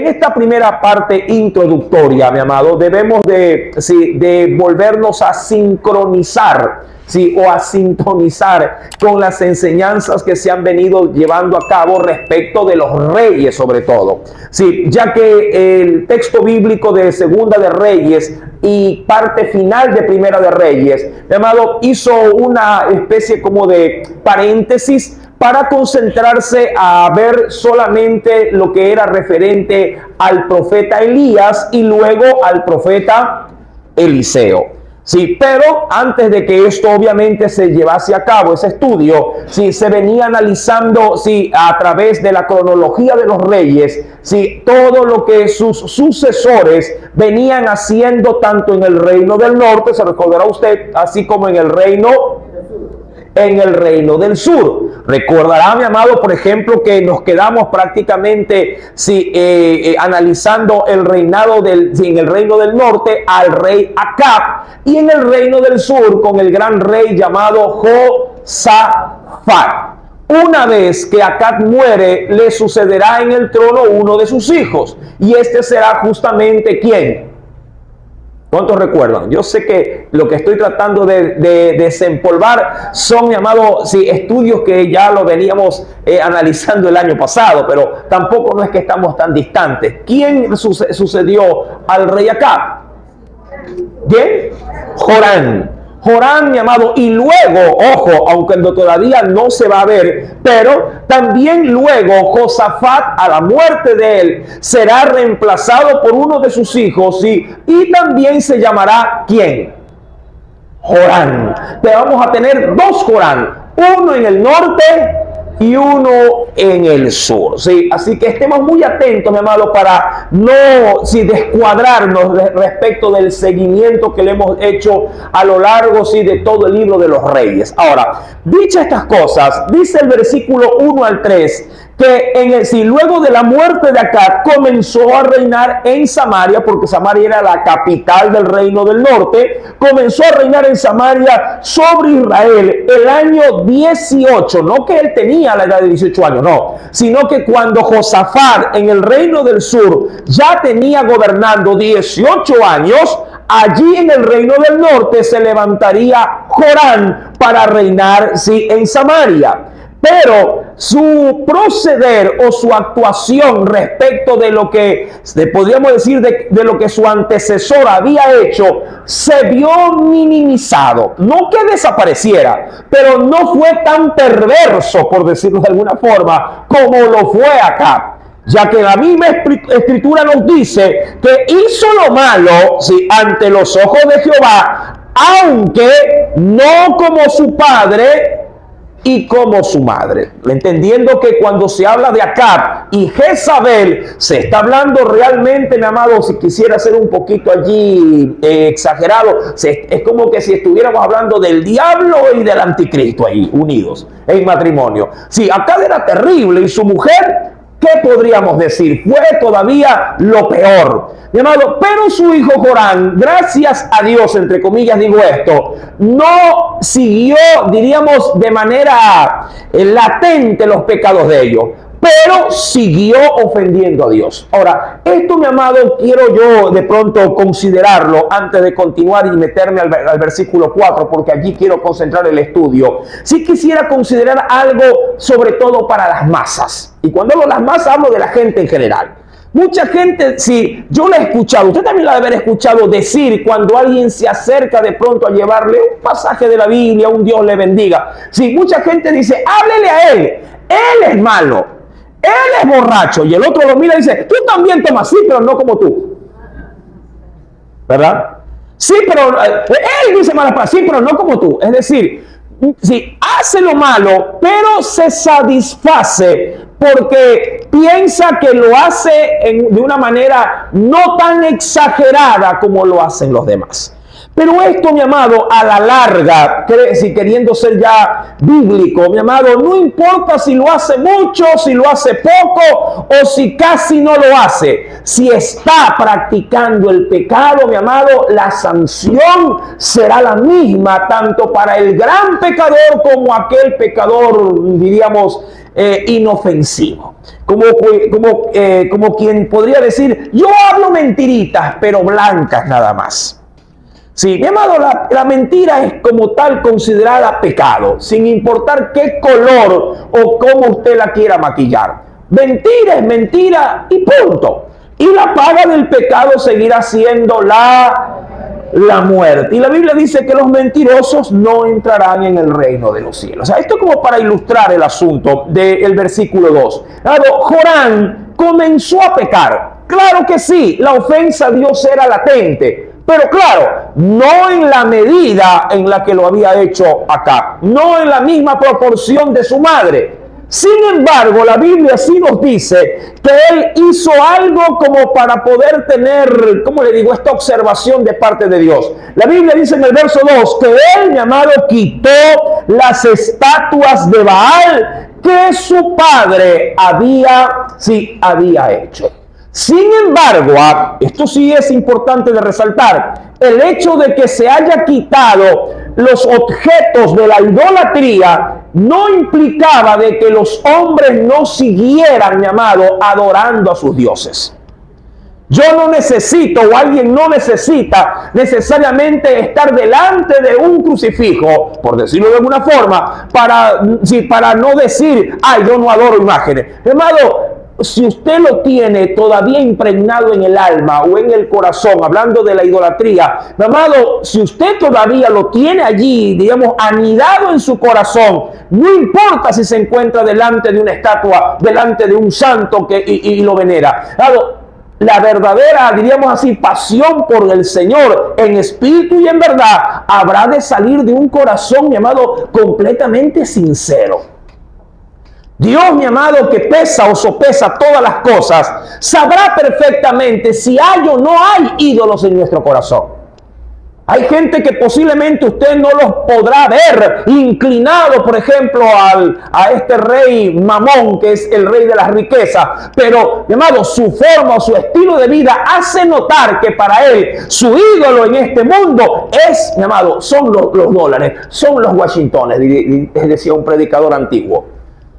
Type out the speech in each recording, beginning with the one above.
en esta primera parte introductoria, mi amado, debemos de volvernos a sincronizar, sí, o a sintonizar con las enseñanzas que se han venido llevando a cabo respecto de los reyes, sobre todo. Sí, ya que el texto bíblico de Segunda de Reyes y parte final de Primera de Reyes, mi amado, hizo una especie como de paréntesis para concentrarse a ver solamente lo que era referente al profeta Elías y luego al profeta Eliseo. Sí, pero antes de que esto obviamente se llevase a cabo, ese estudio, sí, se venía analizando, sí, a través de la cronología de los reyes, sí, todo lo que sus sucesores venían haciendo tanto en el reino del norte, se recordará usted, así como en el reino del sur. Recordará, mi amado, por ejemplo, que nos quedamos prácticamente analizando el reinado en el reino del norte al rey Acab, y en el reino del sur con el gran rey llamado Josafat. Una vez que Acab muere, le sucederá en el trono uno de sus hijos, y este será justamente ¿quién? ¿Cuántos recuerdan? Yo sé que lo que estoy tratando de desempolvar son, mi amado, sí, estudios que ya lo veníamos analizando el año pasado, pero tampoco no es que estamos tan distantes. ¿Quién sucedió al rey Acab? ¿Quién? Jorán. Jorán, mi amado, y luego, ojo, aunque todavía no se va a ver, pero también luego Josafat, a la muerte de él, será reemplazado por uno de sus hijos, ¿sí? Y también se llamará ¿quién? Jorán. Te vamos a tener dos Jorán, uno en el norte y uno en el sur, ¿sí? Así que estemos muy atentos, mi amado, para no descuadrarnos respecto del seguimiento que le hemos hecho a lo largo, de todo el libro de los reyes. Ahora, dichas estas cosas, dice el versículo 1 al 3, que luego de la muerte de Acab comenzó a reinar en Samaria, porque Samaria era la capital del reino del norte, comenzó a reinar en Samaria sobre Israel el año 18, no que él tenía la edad de 18 años, no, sino que cuando Josafat en el reino del sur ya tenía gobernando 18 años, allí en el reino del norte se levantaría Jorán para reinar, en Samaria. Pero su proceder o su actuación respecto de lo que podríamos decir de lo que su antecesor había hecho se vio minimizado. No que desapareciera, pero no fue tan perverso, por decirlo de alguna forma, como lo fue acá. Ya que la misma escritura nos dice que hizo lo malo, ante los ojos de Jehová, aunque no como su padre y como su madre. Entendiendo que cuando se habla de Acab y Jezabel, se está hablando realmente, mi amado, si quisiera ser un poquito allí exagerado, es como que si estuviéramos hablando del diablo y del anticristo ahí, unidos en matrimonio. Sí, Acab era terrible y su mujer, ¿qué podríamos decir? Fue todavía lo peor, mi amado. Pero su hijo Jorán, gracias a Dios, entre comillas digo esto, no siguió, diríamos, de manera latente los pecados de ellos, pero siguió ofendiendo a Dios. Ahora, esto, mi amado, quiero yo de pronto considerarlo antes de continuar y meterme al versículo 4, porque allí quiero concentrar el estudio. Sí quisiera considerar algo sobre todo para las masas. Y cuando hablo de las masas, hablo de la gente en general. Mucha gente, yo la he escuchado, usted también la debe haber escuchado decir cuando alguien se acerca de pronto a llevarle un pasaje de la Biblia, un Dios le bendiga. Mucha gente dice, háblele a él es malo. Él es borracho, y el otro lo mira y dice, tú también tomas, sí, pero no como tú. ¿Verdad? Sí, pero él dice malas palabras, sí, pero no como tú. Es decir, hace lo malo, pero se satisface porque piensa que lo hace de una manera no tan exagerada como lo hacen los demás. Pero esto, mi amado, a la larga, si queriendo ser ya bíblico, mi amado, no importa si lo hace mucho, si lo hace poco o si casi no lo hace. Si está practicando el pecado, mi amado, la sanción será la misma, tanto para el gran pecador como aquel pecador, diríamos, inofensivo. Como quien podría decir, yo hablo mentiritas, pero blancas nada más. Sí, mi amado, la mentira es como tal considerada pecado, sin importar qué color o cómo usted la quiera maquillar. Mentira es mentira y punto. Y la paga del pecado seguirá siendo la muerte. Y la Biblia dice que los mentirosos no entrarán en el reino de los cielos. O sea, esto es como para ilustrar el asunto del versículo 2. Jorán comenzó a pecar. Claro que sí, la ofensa a Dios era latente. Pero claro, no en la medida en la que lo había hecho Acab, no en la misma proporción de su madre. Sin embargo, la Biblia sí nos dice que él hizo algo como para poder tener, ¿cómo le digo?, esta observación de parte de Dios. La Biblia dice en el verso 2 que él, mi amado, quitó las estatuas de Baal que su padre había hecho. Sin embargo, esto sí es importante de resaltar, el hecho de que se haya quitado los objetos de la idolatría no implicaba de que los hombres no siguieran, mi amado, adorando a sus dioses. Yo no necesito, o alguien no necesita necesariamente estar delante de un crucifijo, por decirlo de alguna forma, para no decir, ay, yo no adoro imágenes. Hermano, si usted lo tiene todavía impregnado en el alma o en el corazón, hablando de la idolatría, mi amado, si usted todavía lo tiene allí, digamos, anidado en su corazón, no importa si se encuentra delante de una estatua, delante de un santo y lo venera. Claro, la verdadera, diríamos así, pasión por el Señor en espíritu y en verdad habrá de salir de un corazón, mi amado, completamente sincero. Dios, mi amado, que pesa o sopesa todas las cosas, sabrá perfectamente si hay o no hay ídolos en nuestro corazón. Hay gente que posiblemente usted no los podrá ver inclinado, por ejemplo, a este rey Mamón, que es el rey de las riquezas. Pero, mi amado, su forma o su estilo de vida hace notar que para él, su ídolo en este mundo es, mi amado, son los dólares, son los Washingtones, decía un predicador antiguo.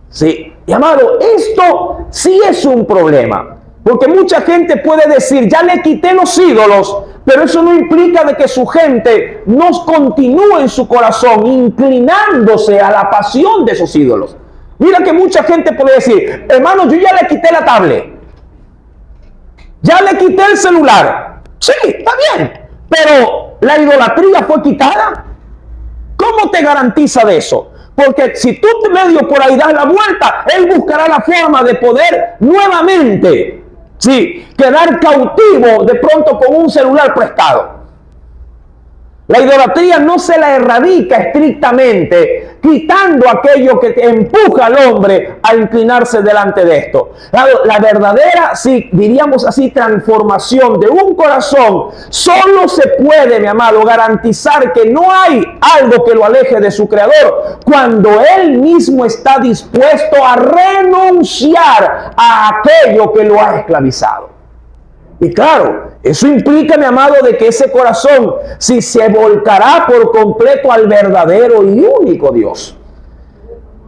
Sí, y amado, esto sí es un problema, porque mucha gente puede decir, ya le quité los ídolos, pero eso no implica de que su gente no continúe en su corazón inclinándose a la pasión de esos ídolos. Mira que mucha gente puede decir, hermano, yo ya le quité la tablet, ya le quité el celular. Sí, está bien, pero la idolatría fue quitada. ¿Cómo te garantiza de eso? Porque si tú medio por ahí das la vuelta, él buscará la forma de poder nuevamente, quedar cautivo de pronto con un celular prestado. La idolatría no se la erradica estrictamente, quitando aquello que empuja al hombre a inclinarse delante de esto. La verdadera, diríamos así, transformación de un corazón, solo se puede, mi amado, garantizar que no hay algo que lo aleje de su creador, cuando él mismo está dispuesto a renunciar a aquello que lo ha esclavizado. Y claro, eso implica, mi amado, de que ese corazón se volcará por completo al verdadero y único Dios.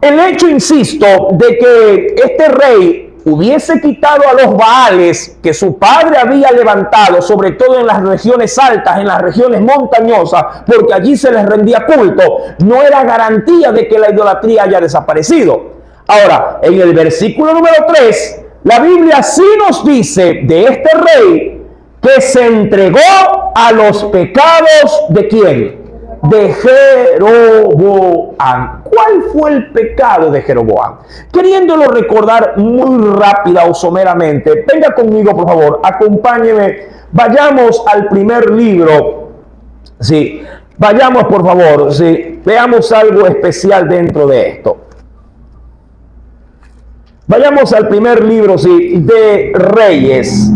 El hecho, insisto, de que este rey hubiese quitado a los Baales que su padre había levantado, sobre todo en las regiones altas, en las regiones montañosas, porque allí se les rendía culto, no era garantía de que la idolatría haya desaparecido. Ahora, en el versículo número 3, la Biblia sí nos dice de este rey que se entregó a los pecados ¿de quién? De Jeroboam. ¿Cuál fue el pecado de Jeroboam? Queriéndolo recordar muy rápida o someramente, venga conmigo por favor, acompáñeme, vayamos al primer libro, vayamos por favor, veamos algo especial dentro de esto. Vayamos al primer libro, de Reyes.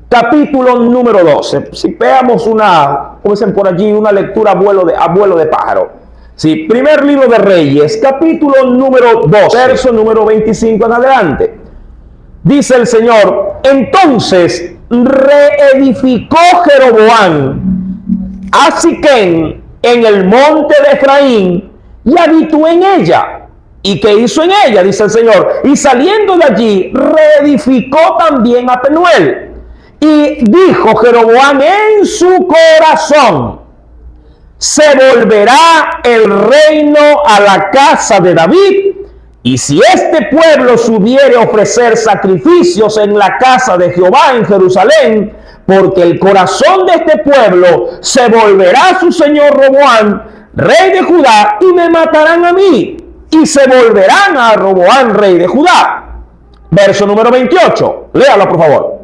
capítulo número 12. Si veamos una, como dicen por allí, una lectura a vuelo de pájaro. Sí, primer libro de Reyes, capítulo número 12, verso número 25 en adelante. Dice el Señor: entonces reedificó Jeroboam a Siquem en el monte de Efraín y habitó en ella. ¿Y qué hizo en ella? Dice el Señor. Y saliendo de allí, reedificó también a Penuel. Y dijo Jeroboam en su corazón: se volverá el reino a la casa de David, y si este pueblo subiere a ofrecer sacrificios en la casa de Jehová en Jerusalén, porque el corazón de este pueblo se volverá a su señor Roboam, rey de Judá, y me matarán a mí, y se volverán a Roboam, rey de Judá. Verso número 28. Léalo, por favor.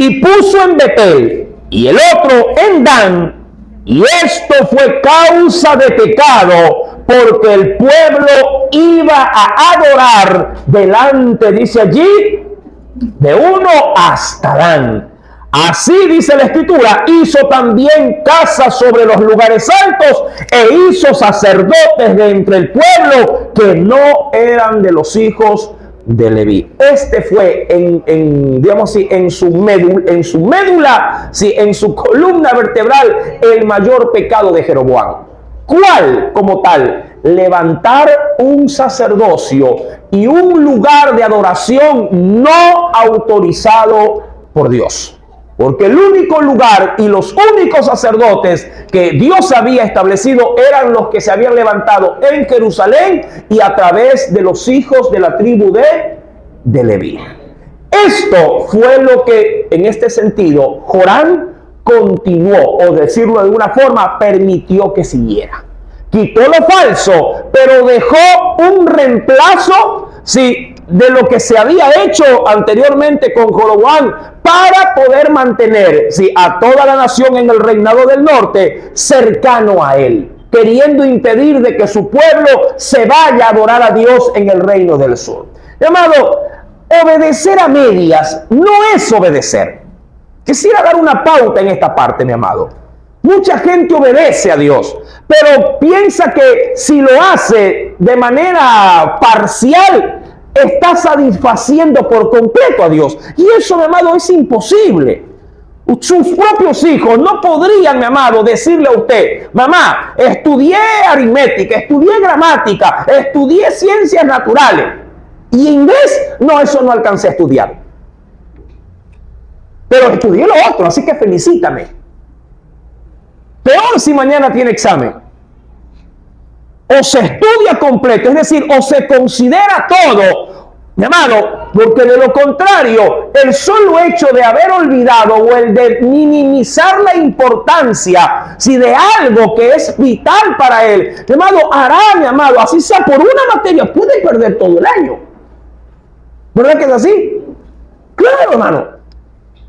Y puso en Betel y el otro en Dan, y esto fue causa de pecado, porque el pueblo iba a adorar delante, dice allí, de uno hasta Dan. Así dice la Escritura: hizo también casas sobre los lugares altos, e hizo sacerdotes de entre el pueblo que no eran de los hijos de Leví. Este fue digamos así, en su médula, sí, en su columna vertebral, el mayor pecado de Jeroboam. ¿Cuál? Como tal, levantar un sacerdocio y un lugar de adoración no autorizado por Dios. Porque el único lugar y los únicos sacerdotes que Dios había establecido eran los que se habían levantado en Jerusalén y a través de los hijos de la tribu de Leví. Esto fue lo que, en este sentido, Joram continuó, o decirlo de alguna forma, permitió que siguiera. Quitó lo falso, pero dejó un reemplazo, sí, de lo que se había hecho anteriormente con Jeroboam, para poder mantener, sí, a toda la nación en el reinado del norte cercano a él, queriendo impedir de que su pueblo se vaya a adorar a Dios en el reino del sur. Mi amado, obedecer a medias no es obedecer. Quisiera dar una pauta en esta parte, mi amado. Mucha gente obedece a Dios, pero piensa que si lo hace de manera parcial, está satisfaciendo por completo a Dios. Y eso, mi amado, es imposible. Sus propios hijos no podrían, mi amado, decirle a usted: mamá, estudié aritmética, estudié gramática, estudié ciencias naturales, y inglés, no, eso no alcancé a estudiar, pero estudié lo otro, así que felicítame. Peor si mañana tiene examen. O se estudia completo, es decir, o se considera todo, mi amado, porque de lo contrario, el solo hecho de haber olvidado o el de minimizar la importancia, si de algo que es vital para él, mi amado, hará, mi amado, así sea por una materia, puede perder todo el año. ¿Verdad que es así? Claro, hermano.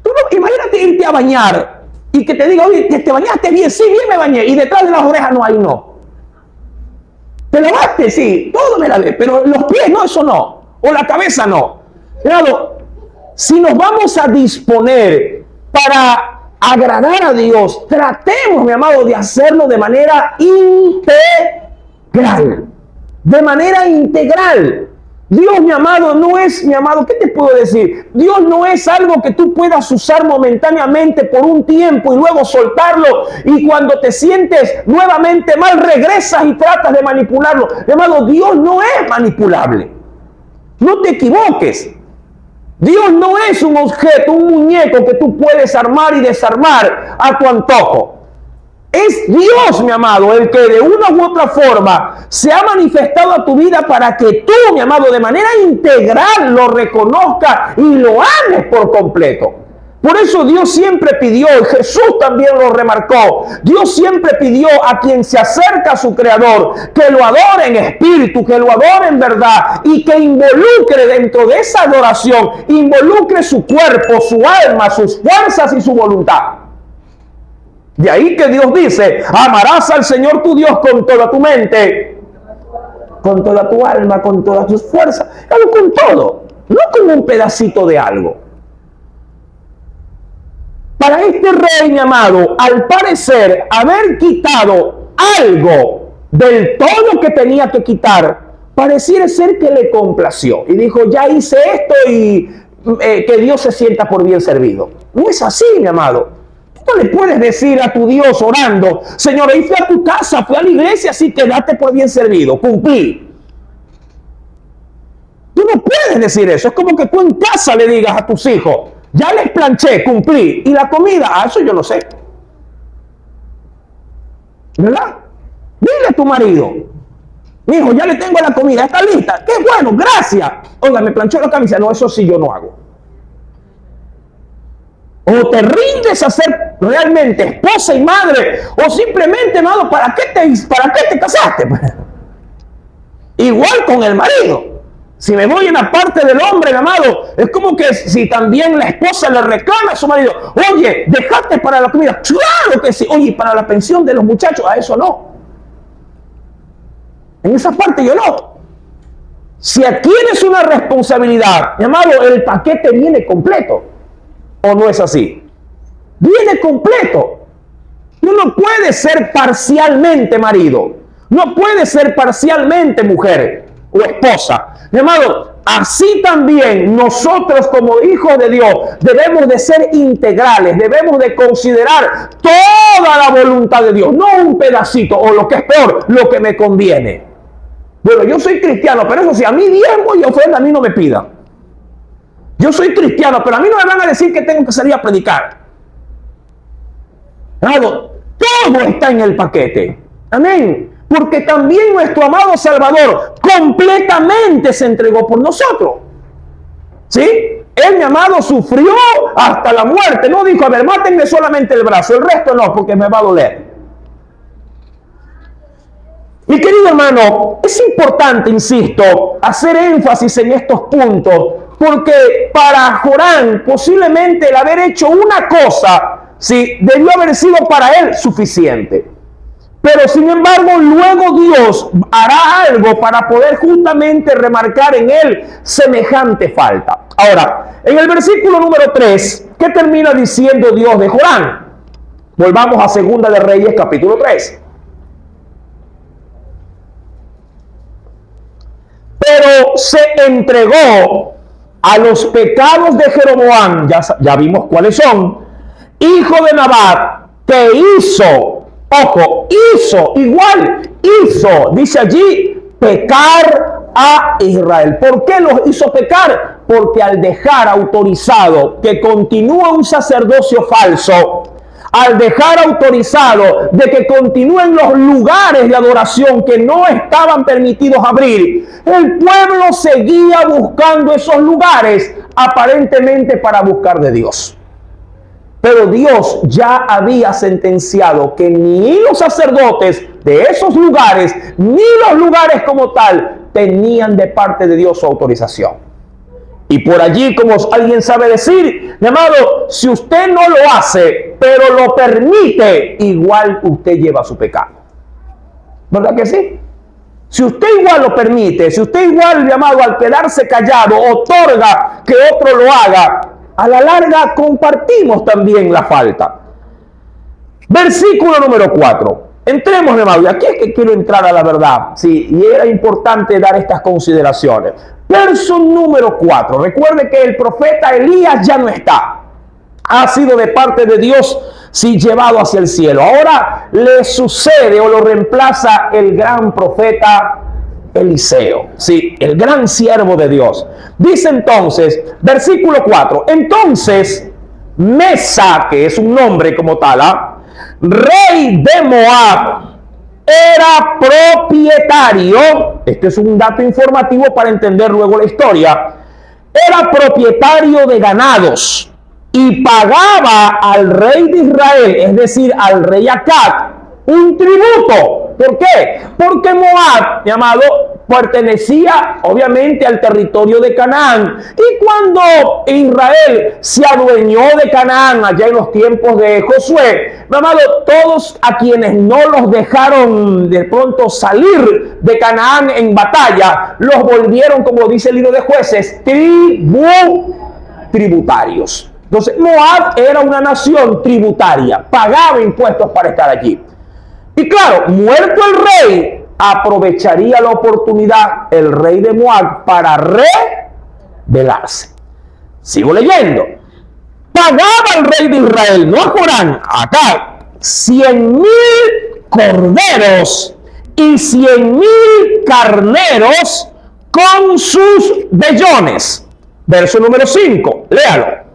Tú no, imagínate irte a bañar y que te diga: oye, ¿te bañaste bien? Sí, bien me bañé. Y detrás de las orejas no hay, no. ¿Te lavaste? Sí, todo me lavé, pero los pies no, eso no. O la cabeza no. Claro, si nos vamos a disponer para agradar a Dios, tratemos, mi amado, de hacerlo de manera integral. De manera integral. Dios, mi amado, no es, mi amado, ¿qué te puedo decir? Dios no es algo que tú puedas usar momentáneamente por un tiempo y luego soltarlo, y cuando te sientes nuevamente mal regresas y tratas de manipularlo. Mi amado, Dios no es manipulable. No te equivoques. Dios no es un objeto, un muñeco que tú puedes armar y desarmar a tu antojo. Es Dios, mi amado, el que de una u otra forma se ha manifestado a tu vida para que tú, mi amado, de manera integral lo reconozcas y lo ames por completo. Por eso Dios siempre pidió, y Jesús también lo remarcó, Dios siempre pidió a quien se acerca a su Creador que lo adore en espíritu, que lo adore en verdad y que involucre dentro de esa adoración, involucre su cuerpo, su alma, sus fuerzas y su voluntad. De ahí que Dios dice, amarás al Señor tu Dios con toda tu mente, con toda tu alma, con todas tus fuerzas, con todo, no con un pedacito de algo. Para este rey, mi amado, al parecer, haber quitado algo del todo que tenía que quitar, pareciera ser que le complació. Y dijo, ya hice esto y que Dios se sienta por bien servido. No es así, mi amado. Tú no le puedes decir a tu Dios orando, Señor, ahí fui a tu casa, fui a la iglesia, así que date por bien servido, cumplí. Tú no puedes decir eso. Es como que tú en casa le digas a tus hijos, ya les planché, cumplí. Y la comida, eso yo no sé. ¿Verdad? Dile a tu marido, hijo, ya le tengo la comida, está lista. Qué bueno, gracias. Oiga, me planchó la camisa. No, eso sí yo no hago. O te rindes a ser realmente esposa y madre, o simplemente, amado, ¿para qué te casaste? Igual con el marido. Si me voy en la parte del hombre, mi amado, es como que si también la esposa le reclama a su marido, oye, dejaste para la comida. Claro que sí. Oye, para la pensión de los muchachos, a eso no. En esa parte yo no. Si adquieres una responsabilidad, mi amado, el paquete viene completo. ¿O no es así? Viene completo. Tú no puedes ser parcialmente marido. No puedes ser parcialmente mujer o esposa. Mi amado, así también nosotros como hijos de Dios debemos de ser integrales, debemos de considerar toda la voluntad de Dios, no un pedacito o lo que es peor, lo que me conviene. Bueno, yo soy cristiano, pero eso sí, a mí diezmo y ofrenda a mí no me pidan. Yo soy cristiano, pero a mí no me van a decir que tengo que salir a predicar. Amado, todo está en el paquete. Amén. Porque también nuestro amado Salvador completamente se entregó por nosotros. ¿Sí? Él, mi amado, sufrió hasta la muerte. No dijo, a ver, mátenme solamente el brazo, el resto no, porque me va a doler. Mi querido hermano, es importante, insisto, hacer énfasis en estos puntos, porque para Jorán posiblemente el haber hecho una cosa, sí, debió haber sido para él suficiente. Pero sin embargo, luego Dios hará algo para poder justamente remarcar en él semejante falta. Ahora, en el versículo número 3, ¿qué termina diciendo Dios de Jorán? Volvamos a Segunda de Reyes, capítulo 3. Pero se entregó a los pecados de Jeroboam, ya vimos cuáles son, hijo de Nabat, que hizo, ojo, hizo, dice allí, pecar a Israel. ¿Por qué los hizo pecar? Porque al dejar autorizado que continúa un sacerdocio falso, al dejar autorizado de que continúen los lugares de adoración que no estaban permitidos abrir, el pueblo seguía buscando esos lugares aparentemente para buscar de Dios. Pero Dios ya había sentenciado que ni los sacerdotes de esos lugares, ni los lugares como tal, tenían de parte de Dios su autorización. Y por allí, como alguien sabe decir, mi amado, si usted no lo hace, pero lo permite, igual usted lleva su pecado. ¿Verdad que sí? Si usted igual lo permite, si usted igual, mi amado, al quedarse callado, otorga que otro lo haga, a la larga compartimos también la falta. Versículo número 4. Entremos, mi amado, y aquí es que quiero entrar a la verdad. Sí, y era importante dar estas consideraciones. Verso número 4. Recuerde que el profeta Elías ya no está. Ha sido de parte de Dios, sí, llevado hacia el cielo. Ahora le sucede o lo reemplaza el gran profeta Eliseo, sí, el gran siervo de Dios. Dice entonces, versículo 4, entonces Mesa, que es un nombre como tal, rey de Moab, era propietario, este es un dato informativo para entender luego la historia, era propietario de ganados y pagaba al rey de Israel, es decir, al rey Acab, un tributo. ¿Por qué? Porque Moab, mi amado, pertenecía obviamente al territorio de Canaán. Y cuando Israel se adueñó de Canaán allá en los tiempos de Josué, mi amado, todos a quienes no los dejaron de pronto salir de Canaán en batalla, los volvieron, como dice el libro de Jueces, tributarios. Entonces Moab era una nación tributaria, pagaba impuestos para estar allí. Y claro, muerto el rey, aprovecharía la oportunidad el rey de Moab para rebelarse. Sigo leyendo. Pagaba el rey de Israel, no a Joram, acá, 100,000 corderos y 100,000 carneros con sus vellones. Verso número 5, léalo.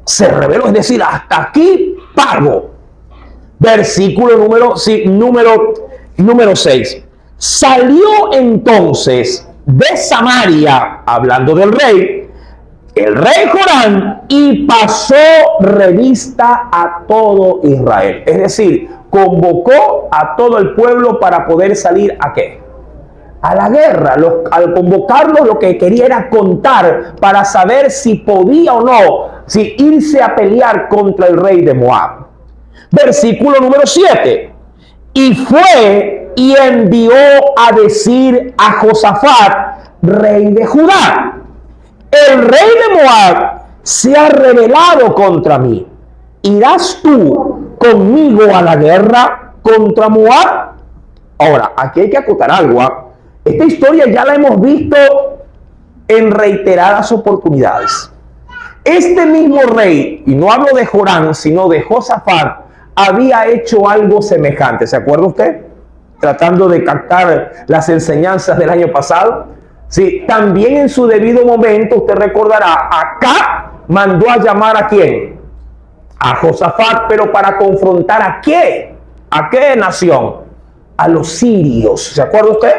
Se rebeló, es decir, hasta aquí pago. Versículo número 6. Salió entonces de Samaria, hablando del rey, el rey Joram, y pasó revista a todo Israel. Es decir, convocó a todo el pueblo para poder salir ¿a qué? A la guerra. Al convocarlos, lo que quería era contar para saber si podía o no, si irse a pelear contra el rey de Moab. Versículo número 7. Y fue y envió a decir a Josafat, rey de Judá: el rey de Moab se ha rebelado contra mí. ¿Irás tú conmigo a la guerra contra Moab? Ahora, aquí hay que acotar algo. Esta historia ya la hemos visto en reiteradas oportunidades. Este mismo rey, y no hablo de Joram, sino de Josafat, había hecho algo semejante. ¿Se acuerda usted? Tratando de captar las enseñanzas del año pasado. Sí, también en su debido momento, usted recordará, acá mandó a llamar ¿a quién? A Josafat, pero para confrontar ¿a qué? ¿A qué nación? A los sirios. ¿Se acuerda usted?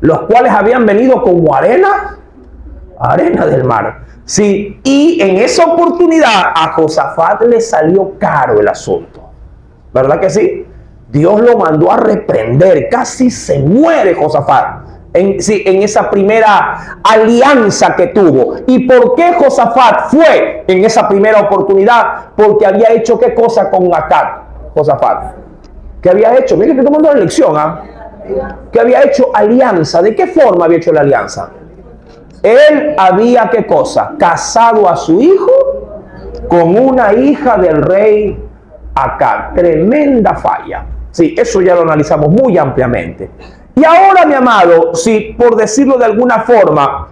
Los cuales habían venido como arena del mar. Sí, y en esa oportunidad a Josafat le salió caro el asunto. ¿Verdad que sí? Dios lo mandó a reprender. Casi se muere Josafat en esa primera alianza que tuvo. ¿Y por qué Josafat fue en esa primera oportunidad? Porque había hecho ¿qué cosa con Acab? Josafat. ¿Qué había hecho? Mire que estoy tomando la lección, que había hecho alianza. ¿De qué forma había hecho la alianza? Él había ¿qué cosa? Casado a su hijo con una hija del rey Acab. Tremenda falla. Sí, eso ya lo analizamos muy ampliamente. Y ahora, mi amado, si por decirlo de alguna forma,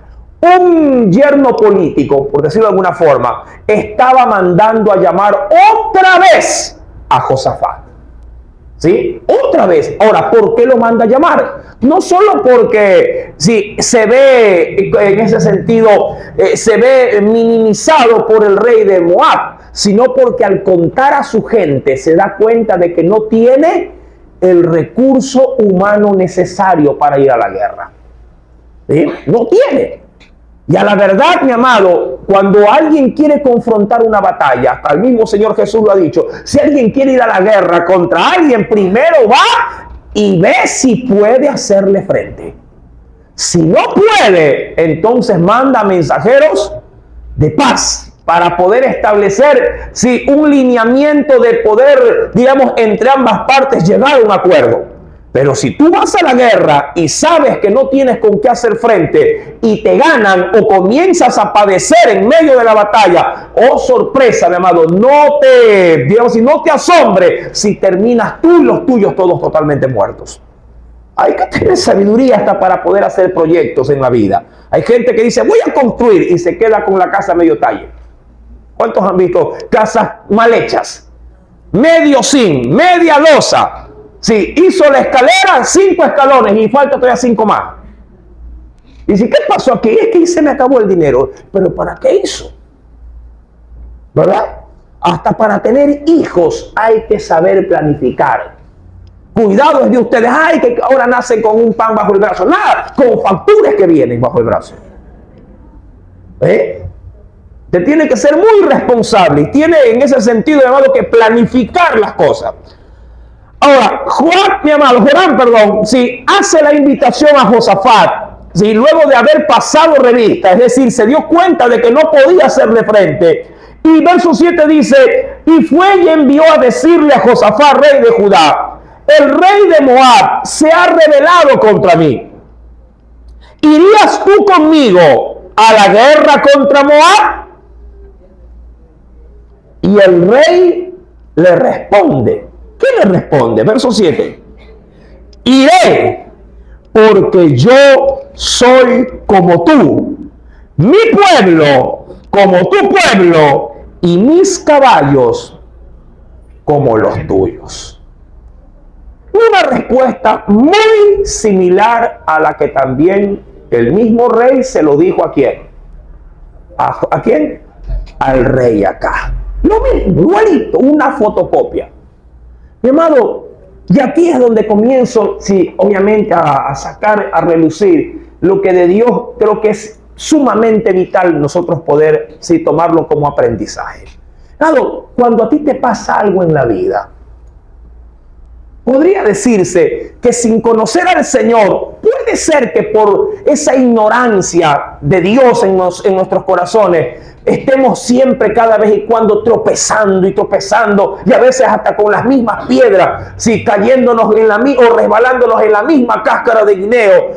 un yerno político, por decirlo de alguna forma, estaba mandando a llamar otra vez a Josafat. ¿Sí? Otra vez. Ahora, ¿por qué lo manda a llamar? No solo porque se ve, en ese sentido, se ve minimizado por el rey de Moab, sino porque al contar a su gente se da cuenta de que no tiene el recurso humano necesario para ir a la guerra. ¿Sí? No tiene. Y a la verdad, mi amado, cuando alguien quiere confrontar una batalla, hasta el mismo Señor Jesús lo ha dicho, si alguien quiere ir a la guerra contra alguien, primero va y ve si puede hacerle frente. Si no puede, entonces manda mensajeros de paz para poder establecer un lineamiento de poder, digamos, entre ambas partes llegar a un acuerdo. Pero si tú vas a la guerra y sabes que no tienes con qué hacer frente y te ganan o comienzas a padecer en medio de la batalla, oh sorpresa, mi amado, no te asombre si terminas tú y los tuyos todos totalmente muertos. Hay que tener sabiduría hasta para poder hacer proyectos en la vida. Hay gente que dice, voy a construir y se queda con la casa medio talle. ¿Cuántos han visto casas mal hechas? Medio zinc, media losa. Sí, hizo la escalera, 5 escalones y falta todavía 5 más. Y dice, ¿qué pasó aquí? Es que se me acabó el dinero. ¿Pero para qué hizo? ¿Verdad? Hasta para tener hijos hay que saber planificar. Cuidado es de ustedes. Ay, que ahora nacen con un pan bajo el brazo. Nada, con facturas que vienen bajo el brazo. Te tiene que ser muy responsable y tiene en ese sentido, mi amado, que planificar las cosas. Ahora, Joram, si hace la invitación a Josafat, si luego de haber pasado revista, es decir, se dio cuenta de que no podía hacerle frente, y verso 7 dice, y fue y envió a decirle a Josafat, rey de Judá, el rey de Moab se ha rebelado contra mí. ¿Irías tú conmigo a la guerra contra Moab? Y el rey le responde. ¿Qué le responde? Verso 7. Iré, porque yo soy como tú, mi pueblo como tu pueblo, y mis caballos como los tuyos. Una respuesta muy similar a la que también el mismo rey se lo dijo a quién. ¿A quién? Al rey acá. Lo mismo, igualito, una fotocopia. Mi amado, y aquí es donde comienzo, sí, obviamente a sacar, a relucir lo que de Dios creo que es sumamente vital nosotros poder, sí, tomarlo como aprendizaje. Amado, cuando a ti te pasa algo en la vida, podría decirse que sin conocer al Señor, puede ser que por esa ignorancia de Dios en nuestros corazones, estemos siempre, cada vez y cuando, tropezando y tropezando, y a veces hasta con las mismas piedras, sí, cayéndonos en o resbalándonos en la misma cáscara de guineo.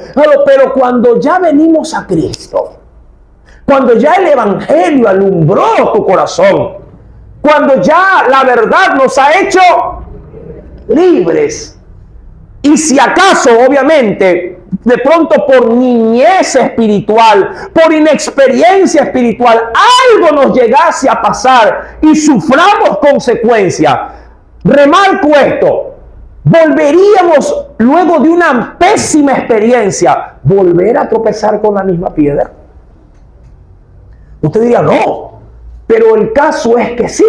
Pero cuando ya venimos a Cristo, cuando ya el Evangelio alumbró tu corazón, cuando ya la verdad nos ha hecho libres, y si acaso, obviamente, de pronto por niñez espiritual, por inexperiencia espiritual, algo nos llegase a pasar y suframos consecuencias, remarco esto, volveríamos luego de una pésima experiencia, volver a tropezar con la misma piedra. Usted diría, no, pero el caso es que sí.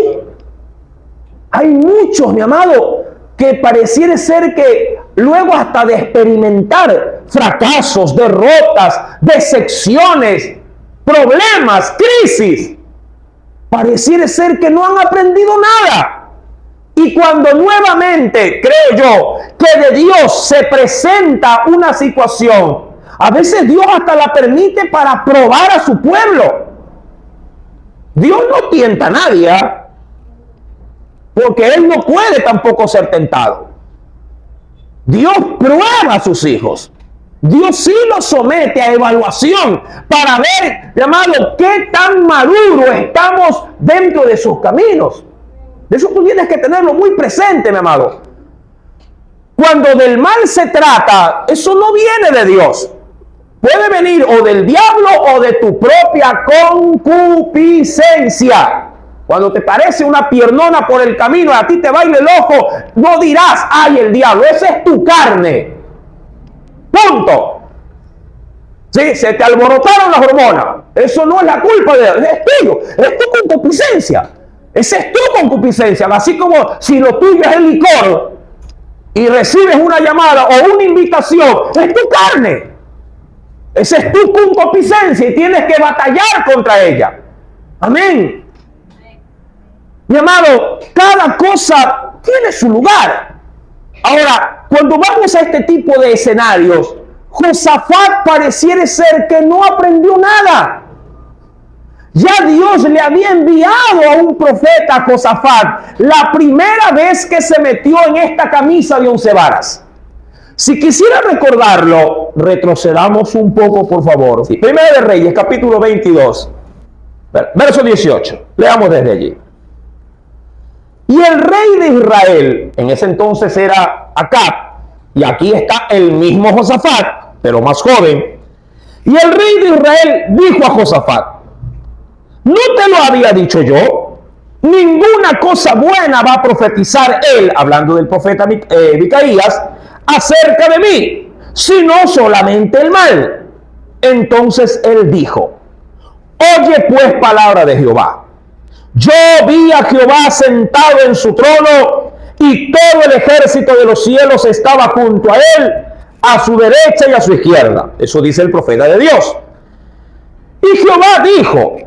Hay muchos, mi amado, que pareciera ser que luego hasta de experimentar fracasos, derrotas, decepciones, problemas, crisis, pareciera ser que no han aprendido nada. Y cuando nuevamente, creo yo, que de Dios se presenta una situación, a veces Dios hasta la permite para probar a su pueblo. Dios no tienta a nadie, porque Él no puede tampoco ser tentado. Dios prueba a sus hijos. Dios sí los somete a evaluación para ver, llamado, qué tan maduro estamos dentro de sus caminos. De eso tú tienes que tenerlo muy presente, mi amado. Cuando del mal se trata, eso no viene de Dios. Puede venir o del diablo o de tu propia concupiscencia. Cuando te parece una piernona por el camino y a ti te baila el ojo, no dirás, ay, el diablo, esa es tu carne. Punto. Sí, se te alborotaron las hormonas. Eso no es la culpa de Dios, es tuyo, es tu concupiscencia. Esa es tu concupiscencia. Así como si lo tuyo es el licor y recibes una llamada o una invitación, es tu carne. Esa es tu concupiscencia y tienes que batallar contra ella. Amén. Mi amado, cada cosa tiene su lugar. Ahora, cuando vamos a este tipo de escenarios, Josafat pareciera ser que no aprendió nada. Ya Dios le había enviado a un profeta a Josafat la primera vez que se metió en esta camisa de 11 varas. Si quisiera recordarlo, retrocedamos un poco, por favor. Sí. Primera de Reyes, capítulo 22, verso 18. Leamos desde allí. Y el rey de Israel, en ese entonces era Acab, y aquí está el mismo Josafat, pero más joven. Y el rey de Israel dijo a Josafat, ¿no te lo había dicho yo? Ninguna cosa buena va a profetizar él, hablando del profeta Micaías, acerca de mí, sino solamente el mal. Entonces él dijo, oye pues palabra de Jehová. Yo vi a Jehová sentado en su trono y todo el ejército de los cielos estaba junto a él, a su derecha y a su izquierda. Eso dice el profeta de Dios. Y Jehová dijo: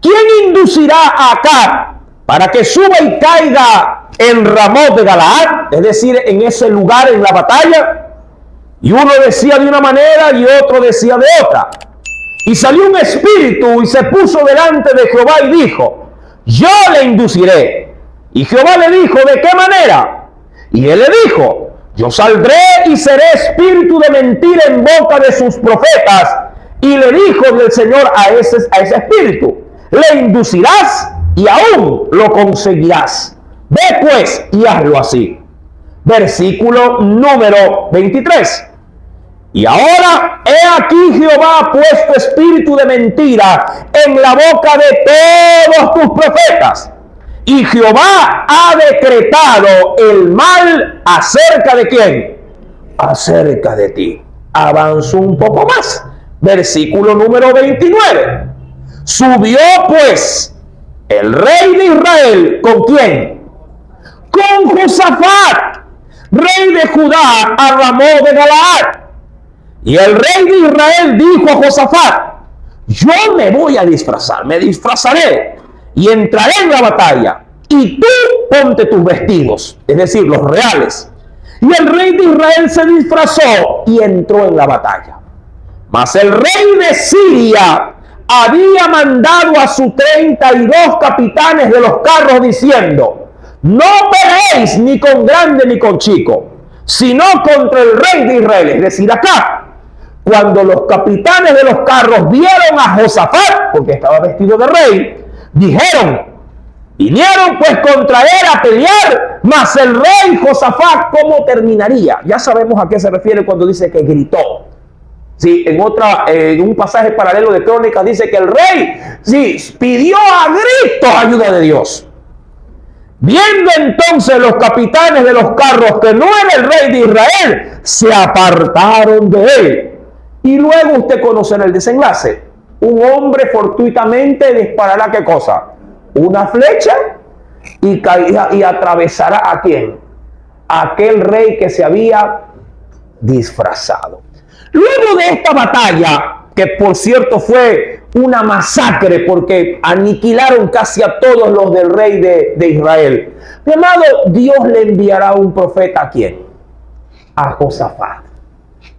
¿quién inducirá a Acab para que suba y caiga en Ramot de Galaad? Es decir, en ese lugar en la batalla. Y uno decía de una manera y otro decía de otra. Y salió un espíritu y se puso delante de Jehová y dijo: yo le induciré. Y Jehová le dijo: ¿de qué manera? Y él le dijo: yo saldré y seré espíritu de mentira en boca de sus profetas. Y le dijo del Señor a ese espíritu: le inducirás y aún lo conseguirás. Ve pues y hazlo así. Versículo número 23. Y ahora, he aquí Jehová ha puesto espíritu de mentira en la boca de todos tus profetas. Y Jehová ha decretado el mal acerca de ¿quién? Acerca de ti. Avanzo un poco más. Versículo número 29. Subió pues el rey de Israel, ¿con quién? Con Josafat, rey de Judá, a Ramot de Galaad. Y el rey de Israel dijo a Josafat: yo me voy a disfrazar, me disfrazaré y entraré en la batalla, y tú ponte tus vestidos, es decir, los reales. Y el rey de Israel se disfrazó y entró en la batalla. Mas el rey de Siria había mandado a sus 32 capitanes de los carros diciendo: no peleéis ni con grande ni con chico, sino contra el rey de Israel, es decir, Acab. Cuando los capitanes de los carros vieron a Josafat, porque estaba vestido de rey, dijeron: vinieron pues contra él a pelear. Mas el rey Josafat, ¿cómo terminaría? Ya sabemos a qué se refiere cuando dice que gritó. Sí, en un pasaje paralelo de Crónicas dice que el rey, sí, pidió a gritos ayuda de Dios. Viendo entonces los capitanes de los carros que no era el rey de Israel, se apartaron de él. Y luego usted conocerá el desenlace. Un hombre fortuitamente disparará ¿qué cosa? Una flecha y atravesará ¿a quién? A aquel rey que se había disfrazado. Luego de esta batalla, que por cierto fue una masacre porque aniquilaron casi a todos los del rey de Israel. Mi amado, Dios le enviará un profeta ¿a quién? A Josafat,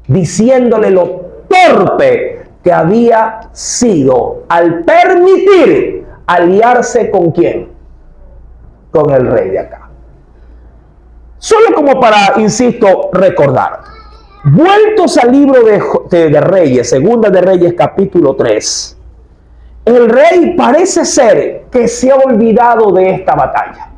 diciéndole lo torpe que había sido al permitir aliarse ¿con quién? Con el rey de acá. Solo como para, insisto, recordar. Vueltos al libro de Reyes, Segunda de Reyes, capítulo 3, el rey parece ser que se ha olvidado de esta batalla.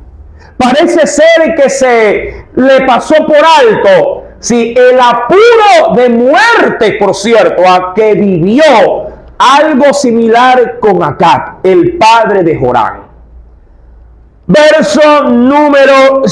Parece ser que se le pasó por alto, sí, el apuro de muerte, por cierto, a que vivió algo similar con Acab, el padre de Joram. Verso número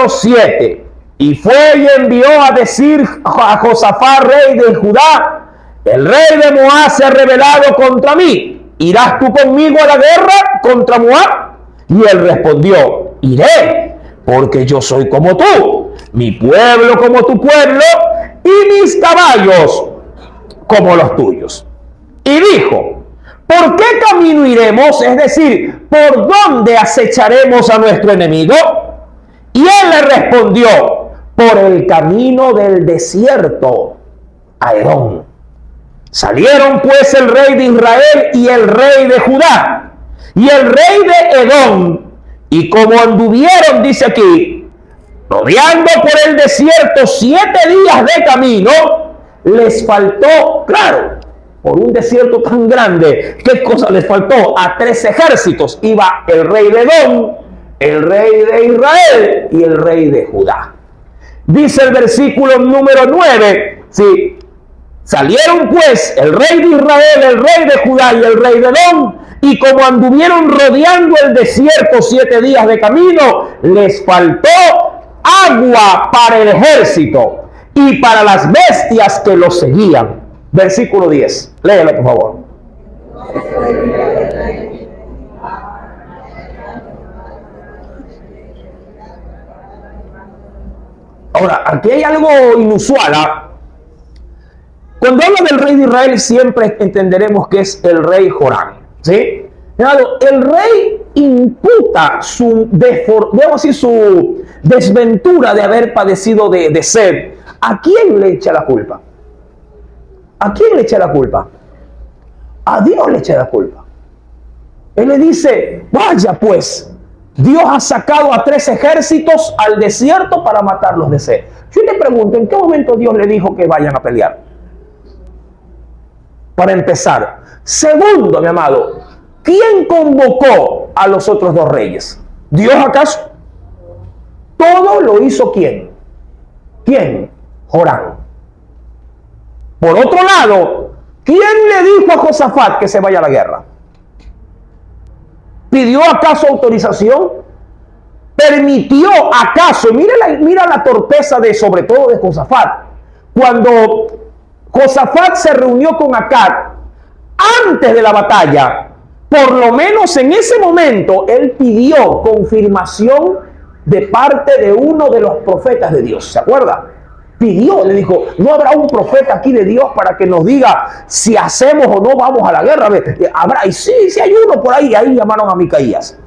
7. Y fue y envió a decir a Josafat, rey de Judá: el rey de Moab se ha rebelado contra mí. ¿Irás tú conmigo a la guerra contra Moab? Y él respondió: iré, porque yo soy como tú, mi pueblo como tu pueblo, y mis caballos como los tuyos. Y dijo: ¿por qué camino iremos? Es decir, ¿por dónde acecharemos a nuestro enemigo? Y él le respondió: por el camino del desierto a Edom. Salieron pues el rey de Israel y el rey de Judá y el rey de Edom, y como anduvieron, dice aquí, rodeando por el desierto 7 días de camino, les faltó, claro, por un desierto tan grande, ¿qué cosa les faltó? A 3 ejércitos. Iba el rey de Edom, el rey de Israel y el rey de Judá. Dice el versículo número 9, sí, salieron pues el rey de Israel, el rey de Judá y el rey de Edom, y como anduvieron rodeando el desierto 7 días de camino, les faltó agua para el ejército y para las bestias que los seguían. Versículo 10, léelo por favor. Ahora, aquí hay algo inusual. Cuando habla del rey de Israel, siempre entenderemos que es el rey Joram, ¿sí? El rey imputa su desventura de haber padecido de sed. ¿A quién le echa la culpa? ¿A quién le echa la culpa? A Dios le echa la culpa. Él le dice, vaya pues, Dios ha sacado a 3 ejércitos al desierto para matarlos de sed. Yo te pregunto, ¿en qué momento Dios le dijo que vayan a pelear? Para empezar. Segundo, mi amado, ¿quién convocó a los otros 2 reyes? ¿Dios acaso? Todo lo hizo ¿quién? ¿Quién? Joram. Por otro lado, ¿quién le dijo a Josafat que se vaya a la guerra? ¿Pidió acaso autorización? ¿Permitió acaso? Mira la torpeza sobre todo de Josafat. Cuando Josafat se reunió con Acab antes de la batalla, por lo menos en ese momento, él pidió confirmación de parte de uno de los profetas de Dios. ¿Se acuerda? Pidió, le dijo, ¿no habrá un profeta aquí de Dios para que nos diga si hacemos o no vamos a la guerra? Habrá, y sí hay uno por ahí llamaron a Micaías.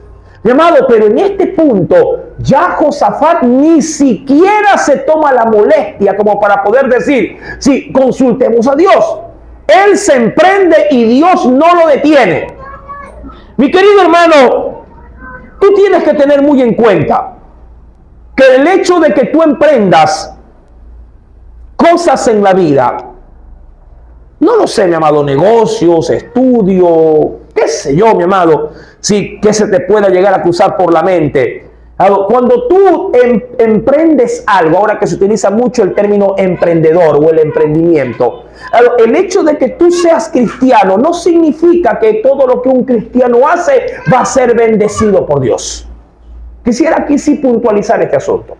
Mi amado, pero en este punto, ya Josafat ni siquiera se toma la molestia como para poder decir, sí, consultemos a Dios. Él se emprende y Dios no lo detiene. Mi querido hermano, tú tienes que tener muy en cuenta que el hecho de que tú emprendas cosas en la vida, no lo sé, mi amado, negocios, estudio, qué sé yo, mi amado, sí, que se te pueda llegar a cruzar por la mente. Cuando tú emprendes algo, ahora que se utiliza mucho el término emprendedor o el emprendimiento, el hecho de que tú seas cristiano no significa que todo lo que un cristiano hace va a ser bendecido por Dios. Quisiera aquí sí puntualizar este asunto.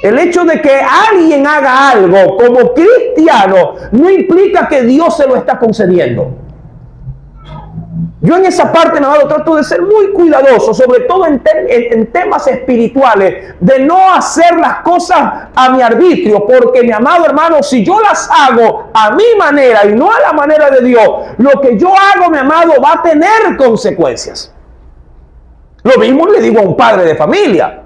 El hecho de que alguien haga algo como cristiano no implica que Dios se lo está concediendo. Yo en esa parte, mi amado, trato de ser muy cuidadoso, sobre todo en temas espirituales, de no hacer las cosas a mi arbitrio, porque mi amado hermano, si yo las hago a mi manera y no a la manera de Dios, lo que yo hago, mi amado, va a tener consecuencias. Lo mismo le digo a un padre de familia.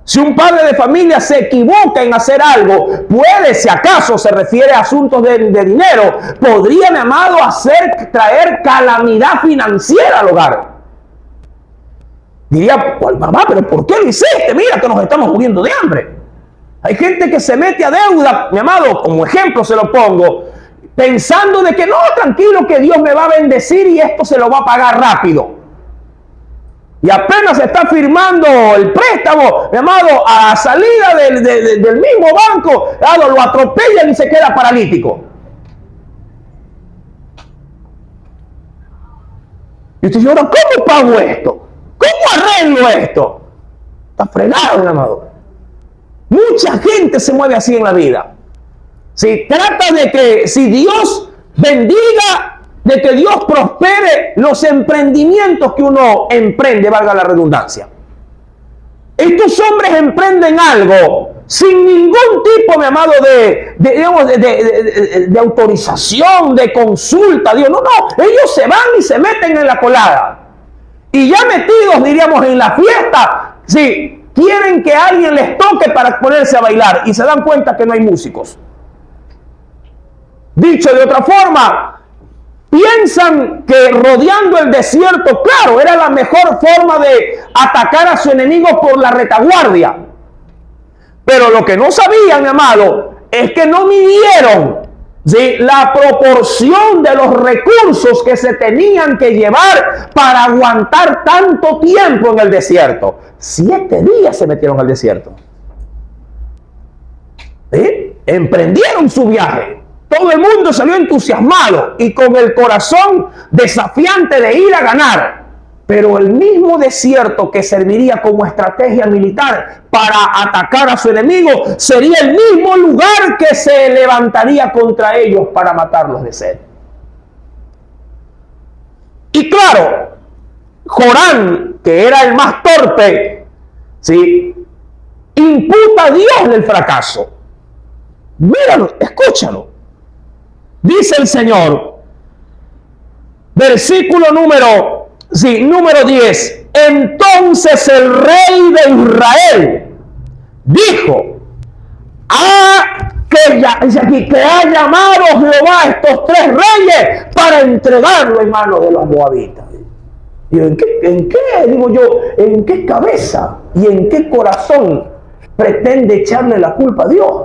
Si un padre de familia se equivoca en hacer algo, puede, si acaso se refiere a asuntos de dinero, podría, mi amado, traer calamidad financiera al hogar. Diría, pues, mamá, pero ¿por qué lo hiciste? Mira que nos estamos muriendo de hambre. Hay gente que se mete a deuda, mi amado, como ejemplo se lo pongo, pensando de que no, tranquilo, que Dios me va a bendecir y esto se lo va a pagar rápido. Y apenas se está firmando el préstamo, mi amado, a la salida del mismo banco, lo atropellan y se queda paralítico. Y usted dice, ahora, ¿cómo pago esto? ¿Cómo arreglo esto? Está fregado, mi amado. Mucha gente se mueve así en la vida. Si trata de que, si Dios bendiga, de que Dios prospere los emprendimientos que uno emprende, valga la redundancia. Estos hombres emprenden algo sin ningún tipo, mi amado, de autorización, de consulta. Dios, no, ellos se van y se meten en la colada. Y ya metidos, diríamos, en la fiesta, sí, quieren que alguien les toque para ponerse a bailar y se dan cuenta que no hay músicos. Dicho de otra forma, piensan que rodeando el desierto, claro, era la mejor forma de atacar a su enemigo por la retaguardia. Pero lo que no sabían, mi amado, es que no midieron, ¿sí?, la proporción de los recursos que se tenían que llevar para aguantar tanto tiempo en el desierto. 7 días se metieron al desierto. ¿Sí? Emprendieron su viaje. Todo el mundo salió entusiasmado y con el corazón desafiante de ir a ganar. Pero el mismo desierto que serviría como estrategia militar para atacar a su enemigo sería el mismo lugar que se levantaría contra ellos para matarlos de sed. Y claro, Joram, que era el más torpe, ¿sí?, imputa a Dios el fracaso. Míralo, escúchalo. Dice el Señor, versículo número 10. Entonces el rey de Israel dijo, que ha llamado Jehová a estos 3 reyes para entregarlo en manos de los moabitas. Y ¿en qué, digo yo, en qué cabeza y en qué corazón pretende echarle la culpa a Dios?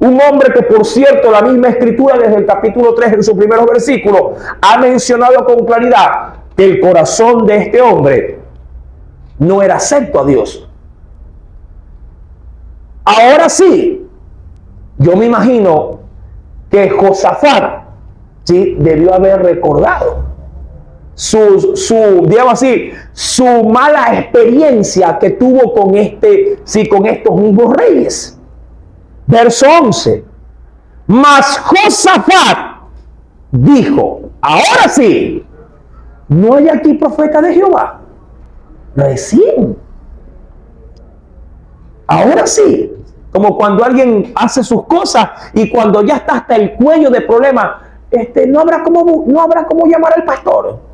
Un hombre que, por cierto, la misma escritura desde el capítulo 3 en sus primeros versículos ha mencionado con claridad que el corazón de este hombre no era acepto a Dios. Ahora sí, yo me imagino que Josafat, ¿sí?, debió haber recordado digamos así, su mala experiencia que tuvo con estos mismos reyes. Verso 11. Mas Josafat dijo, ahora sí, ¿no hay aquí profeta de Jehová? Recién. Ahora sí. Como cuando alguien hace sus cosas y cuando ya está hasta el cuello de problemas, no habrá cómo llamar al pastor.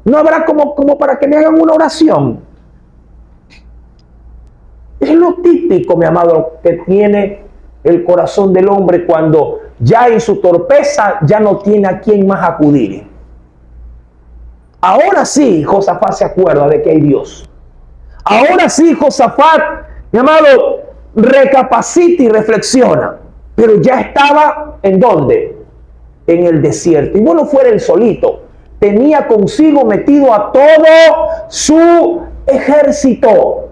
No habrá como para que me hagan una oración. Es lo típico, mi amado, que tiene el corazón del hombre cuando ya en su torpeza ya no tiene a quién más acudir. Ahora sí, Josafat se acuerda de que hay Dios. Ahora sí, Josafat, mi amado, recapacita y reflexiona. Pero ya estaba, ¿en dónde? En el desierto. Y bueno, fuera él solito. Tenía consigo metido a todo su ejército.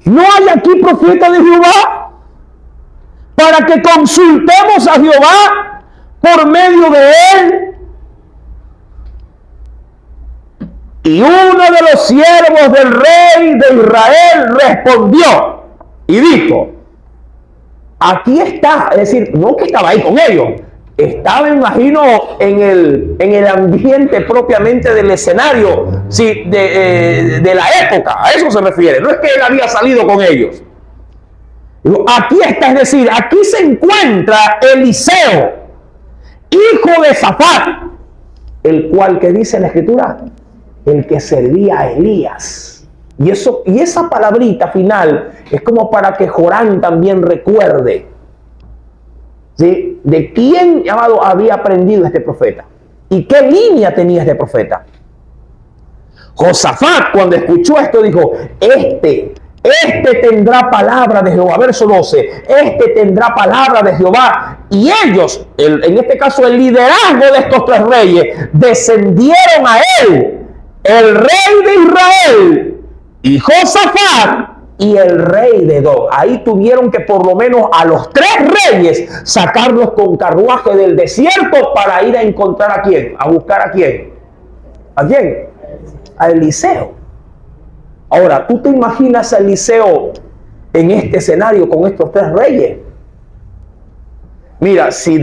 ¿No hay aquí profeta de Jehová para que consultemos a Jehová por medio de él? Y uno de los siervos del rey de Israel respondió y dijo, aquí está, es decir, no que estaba ahí con ellos, estaba, imagino, en el ambiente propiamente del escenario, sí, de la época, a eso se refiere, no es que él había salido con ellos. Aquí está, es decir, aquí se encuentra Eliseo, hijo de Safat, el cual, que dice la escritura, el que servía a Elías. Y esa palabrita final es como para que Joram también recuerde, ¿sí?, de quién, llamado, había aprendido este profeta y qué línea tenía este profeta. Josafat, cuando escuchó esto, dijo, este tendrá palabra de Jehová. Verso 12, tendrá palabra de Jehová. Y ellos, en este caso el liderazgo de estos 3 reyes, descendieron a él, el rey de Israel, y Josafat y el rey de Edom. Ahí tuvieron que por lo menos a los 3 reyes sacarlos con carruaje del desierto para ir a encontrar a quién, a buscar a quién. ¿A quién? A Eliseo. Ahora, ¿tú te imaginas a Eliseo en este escenario con estos 3 reyes? Mira, si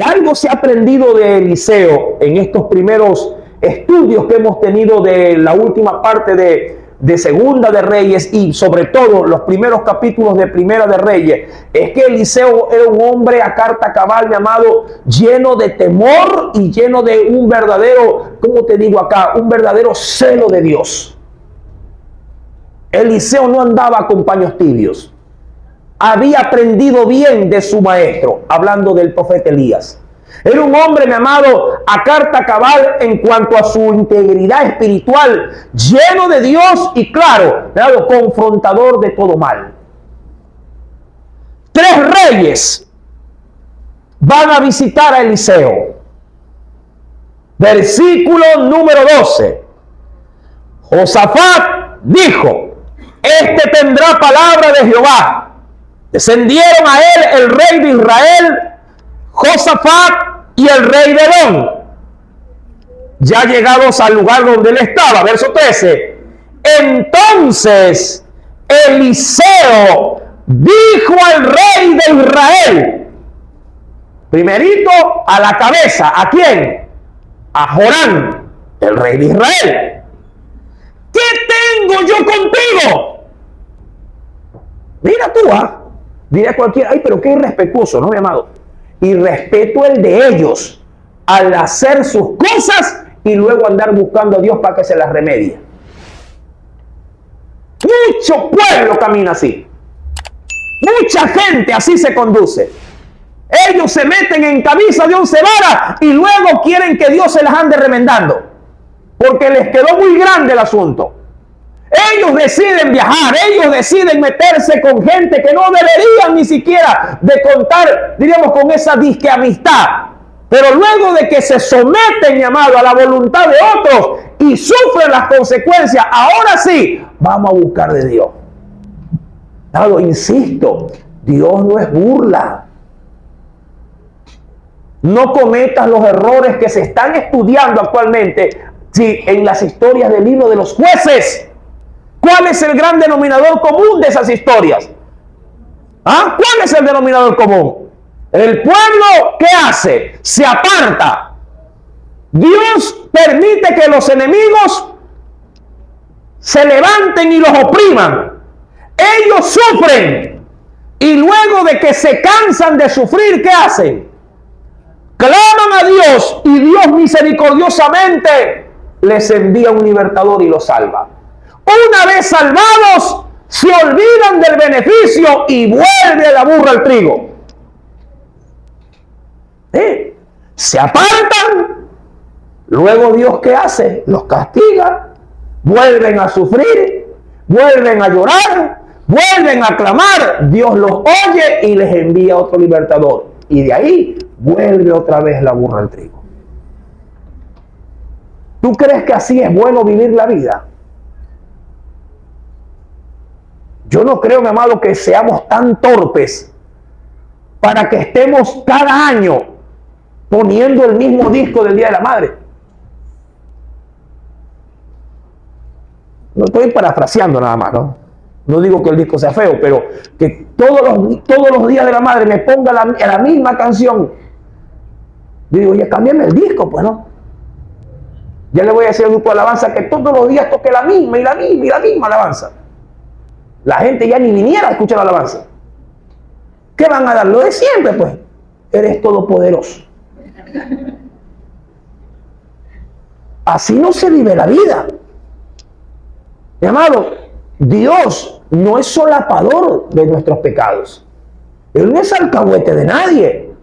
algo se ha aprendido de Eliseo en estos primeros estudios que hemos tenido de la última parte de Segunda de Reyes y sobre todo los primeros capítulos de Primera de Reyes, es que Eliseo era un hombre a carta cabal, llamado, lleno de temor y lleno de un verdadero, ¿cómo te digo acá? Un verdadero celo de Dios. Eliseo no andaba con paños tibios. Había aprendido bien de su maestro, hablando del profeta Elías. Era un hombre, mi amado, a carta cabal en cuanto a su integridad espiritual, lleno de Dios y, claro, confrontador de todo mal. 3 reyes van a visitar a Eliseo. Versículo número 12. Josafat dijo, tendrá palabra de Jehová. Descendieron a él el rey de Israel, Josafat y el rey de Edom. Ya llegados al lugar donde él estaba, verso 13. Entonces Eliseo dijo al rey de Israel, primerito a la cabeza, ¿a quién? A Joram, el Rey de Israel. ¿Qué tengo yo contigo? Mira tú, dirá cualquiera, ay, pero qué irrespetuoso, ¿no, mi amado? Irrespeto el de ellos al hacer sus cosas y luego andar buscando a Dios para que se las remedie. Mucho pueblo camina así. Mucha gente así se conduce. Ellos se meten en camisa de 11 varas y luego quieren que Dios se las ande remendando, porque les quedó muy grande el asunto. Ellos deciden viajar, ellos deciden meterse con gente que no deberían ni siquiera de contar, diríamos, con esa disque amistad. Pero luego de que se someten, mi amado, a la voluntad de otros y sufren las consecuencias, ahora sí, vamos a buscar de Dios. Claro, insisto, Dios no es burla. No cometas los errores que se están estudiando actualmente en las historias del libro de los jueces. ¿Cuál es el gran denominador común de esas historias? ¿Cuál es el denominador común? El pueblo, ¿qué hace? Se aparta. Dios permite que los enemigos se levanten y los opriman. Ellos sufren. Y luego de que se cansan de sufrir, ¿qué hacen? Claman a Dios y Dios misericordiosamente les envía un libertador y los salva. Una vez salvados, se olvidan del beneficio y vuelve la burra al trigo. Se apartan, luego Dios, ¿qué hace? Los castiga, vuelven a sufrir, vuelven a llorar, vuelven a clamar, Dios los oye y les envía otro libertador. Y de ahí vuelve otra vez la burra al trigo. ¿Tú crees que así es bueno vivir la vida? Yo no creo, mi amado, que seamos tan torpes para que estemos cada año poniendo el mismo disco del Día de la Madre. No estoy parafraseando nada más, ¿no? No digo que el disco sea feo, pero que todos los días de la madre me ponga la misma canción. Yo digo, oye, cámbiame el disco, pues, ¿no? Ya le voy a decir al grupo de alabanza que todos los días toque la misma y la misma y la misma alabanza. La gente ya ni viniera a escuchar la alabanza. ¿Qué van a dar? Lo de siempre, pues. Eres todopoderoso. Así no se vive la vida. Mi amado, Dios no es solapador de nuestros pecados. Él no es alcahuete de nadie.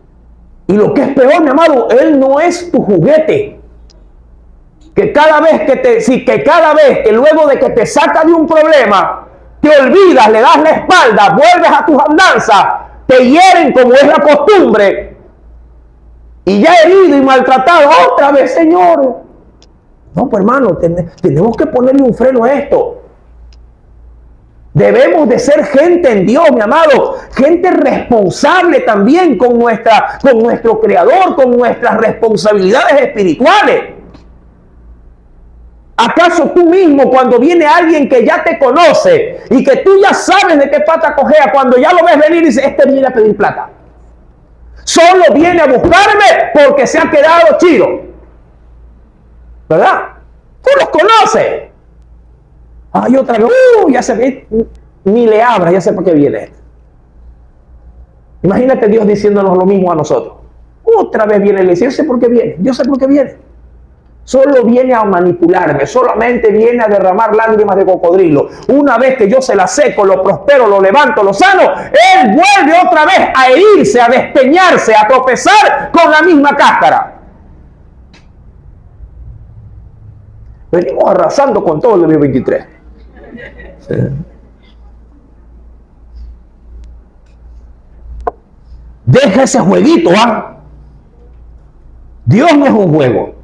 Y lo que es peor, mi amado, Él no es tu juguete. Que cada vez que luego de que te saca de un problema, te olvidas, le das la espalda, vuelves a tus andanzas, te hieren como es la costumbre, y ya herido y maltratado, otra vez, Señor. No, pues hermano, tenemos que ponerle un freno a esto. Debemos de ser gente en Dios, mi amado, gente responsable también con nuestro Creador, con nuestras responsabilidades espirituales. ¿Acaso tú mismo, cuando viene alguien que ya te conoce y que tú ya sabes de qué pata cojea, cuando ya lo ves venir, dices, este viene a pedir plata? Solo viene a buscarme porque se ha quedado chido. ¿Verdad? Tú los conoces. Ay, otra vez, ya se ve, ni le abra, ya sé por qué viene esto. Imagínate Dios diciéndonos lo mismo a nosotros. Otra vez viene, le dice, yo sé por qué viene, yo sé por qué viene. Solo viene a manipularme, solamente viene a derramar lágrimas de cocodrilo. Una vez que yo se la seco, lo prospero, lo levanto, lo sano, Él vuelve otra vez a herirse, a despeñarse, a tropezar con la misma cáscara. Venimos arrasando con todo el 2023. Sí. Deja ese jueguito, Dios no es un juego.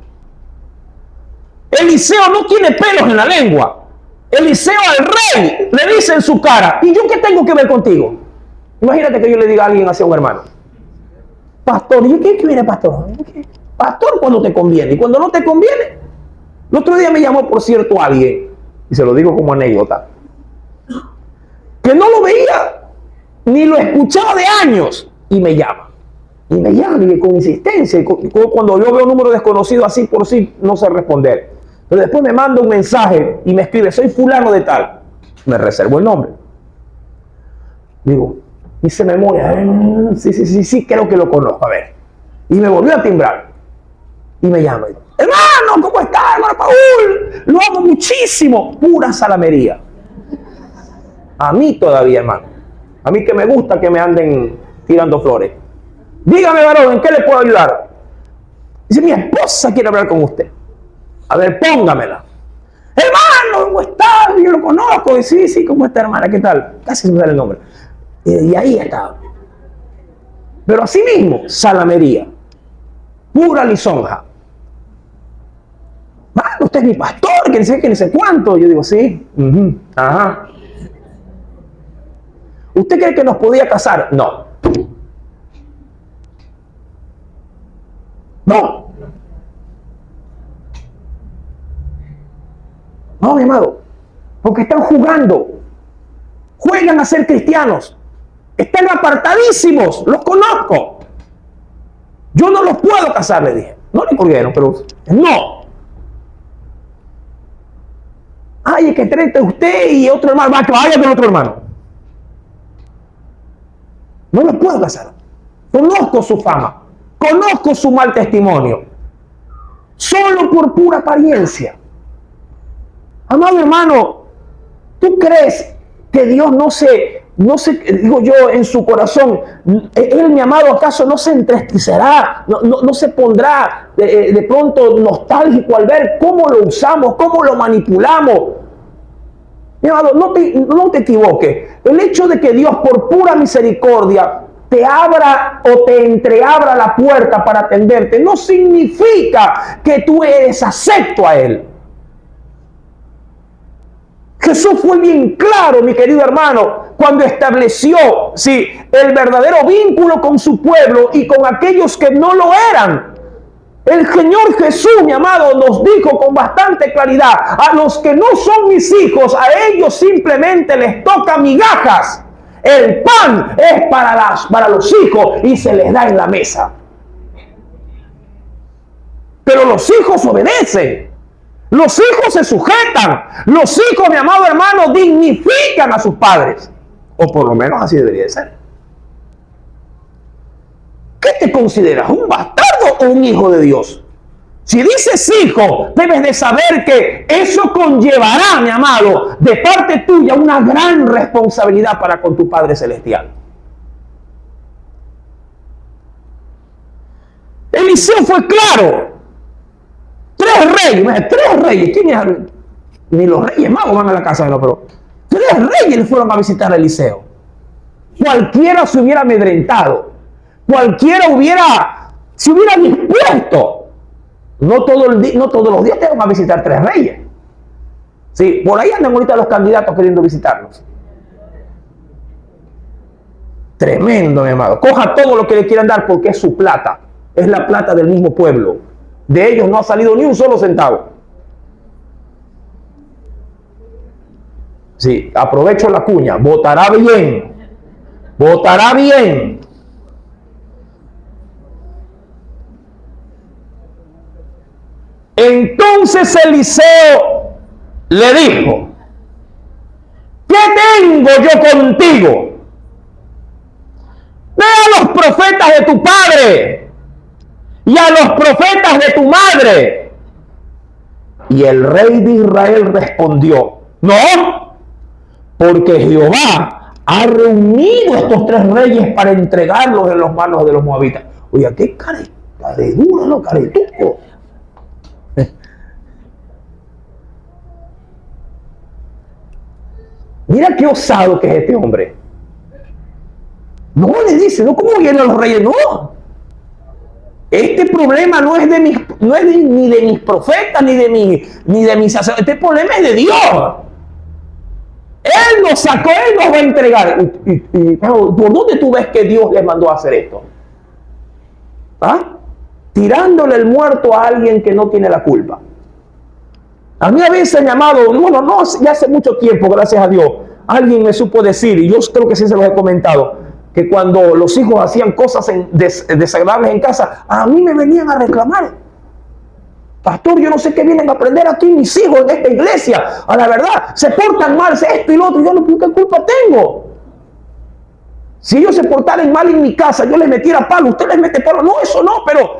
Eliseo no tiene pelos en la lengua. Eliseo al rey le dice en su cara, ¿y yo qué tengo que ver contigo? Imagínate que yo le diga a alguien hacia un hermano, pastor, ¿y qué viene pastor? Pastor cuando te conviene, y cuando no te conviene. El otro día me llamó, por cierto, alguien, y se lo digo como anécdota, que no lo veía, ni lo escuchaba de años, y me llama, y con insistencia, y cuando yo veo un número desconocido así por sí, no sé responder. Pero después me manda un mensaje y me escribe, soy fulano de tal. Me reservo el nombre. Digo, hice memoria. Sí, creo que lo conozco. A ver. Y me volvió a timbrar. Y me llama. Hermano, ¿cómo estás, hermano Paul? Lo amo muchísimo. Pura salamería. A mí todavía, hermano. A mí que me gusta que me anden tirando flores. Dígame, varón, ¿en qué le puedo ayudar? Dice, mi esposa quiere hablar con usted. A ver, póngamela. Hermano, ¿cómo estás? Yo lo conozco. Sí, ¿cómo está, hermana? ¿Qué tal? Casi se me sale el nombre. Y ahí está. Pero así mismo, salamería. Pura lisonja. Mano, usted es mi pastor, que ni sé cuánto. Yo digo, sí. Ajá. ¿Usted cree que nos podía casar? No. No. No, mi amado. Porque están jugando. Juegan a ser cristianos. Están apartadísimos. Los conozco. Yo no los puedo casar, le dije. No le colguieron, pero no. Ay, es que entre usted y otro hermano. Va, que vaya con otro hermano. No los puedo casar. Conozco su fama. Conozco su mal testimonio. Solo por pura apariencia. Amado hermano, ¿tú crees que Dios no se, digo yo, en su corazón, Él, mi amado, acaso no se entristecerá, no se pondrá de pronto nostálgico al ver cómo lo usamos, cómo lo manipulamos? Mi amado, no te equivoques. El hecho de que Dios por pura misericordia te abra o te entreabra la puerta para atenderte no significa que tú eres acepto a Él. Jesús fue bien claro, mi querido hermano, cuando estableció, sí, el verdadero vínculo con su pueblo y con aquellos que no lo eran. El Señor Jesús, mi amado, nos dijo con bastante claridad, a los que no son mis hijos, a ellos simplemente les toca migajas. El pan es para los hijos y se les da en la mesa. Pero los hijos obedecen. Los hijos se sujetan. Los hijos, mi amado hermano, dignifican a sus padres. O por lo menos así debería de ser. ¿Qué te consideras? ¿Un bastardo o un hijo de Dios? Si dices hijo, debes de saber que eso conllevará, mi amado, de parte tuya una gran responsabilidad para con tu Padre Celestial. Eliseo fue claro. Tres reyes. ¿Quién es? Ni los reyes magos van a la casa de los, pero 3 reyes le fueron a visitar a Eliseo. Cualquiera se hubiera amedrentado. Cualquiera se hubiera dispuesto. No todos los días te van a visitar 3 reyes. Sí, por ahí andan ahorita los candidatos queriendo visitarlos. Tremendo, mi amado. Coja todo lo que le quieran dar porque es su plata. Es la plata del mismo pueblo. De ellos no ha salido ni un solo centavo. Sí, aprovecho la cuña. Votará bien. Votará bien. Entonces Eliseo le dijo: ¿qué tengo yo contigo? Ve a los profetas de tu padre y a los profetas de tu madre. Y el rey de Israel respondió: no, porque Jehová ha reunido a estos 3 reyes para entregarlos en las manos de los moabitas. Oye, qué caredura, no caretuco. Mira qué osado que es este hombre. No le dice, no, ¿cómo vienen los reyes? No. Este problema no es ni de mis profetas, ni de mis sacerdotes. Este problema es de Dios. Él nos sacó, Él nos va a entregar. ¿Por dónde tú ves que Dios les mandó a hacer esto? ¿Ah? Tirándole el muerto a alguien que no tiene la culpa. A mí a veces, mi amado, bueno, no, ya hace mucho tiempo, gracias a Dios, alguien me supo decir, y yo creo que sí se los he comentado, que cuando los hijos hacían cosas desagradables en casa, a mí me venían a reclamar. pastor, yo no sé qué vienen a aprender aquí mis hijos en esta iglesia. A la verdad, se portan mal, esto y lo otro. Yo no, ¿qué culpa tengo? Si ellos se portaran mal en mi casa, yo les metiera palo, usted les mete palo. No, eso no, pero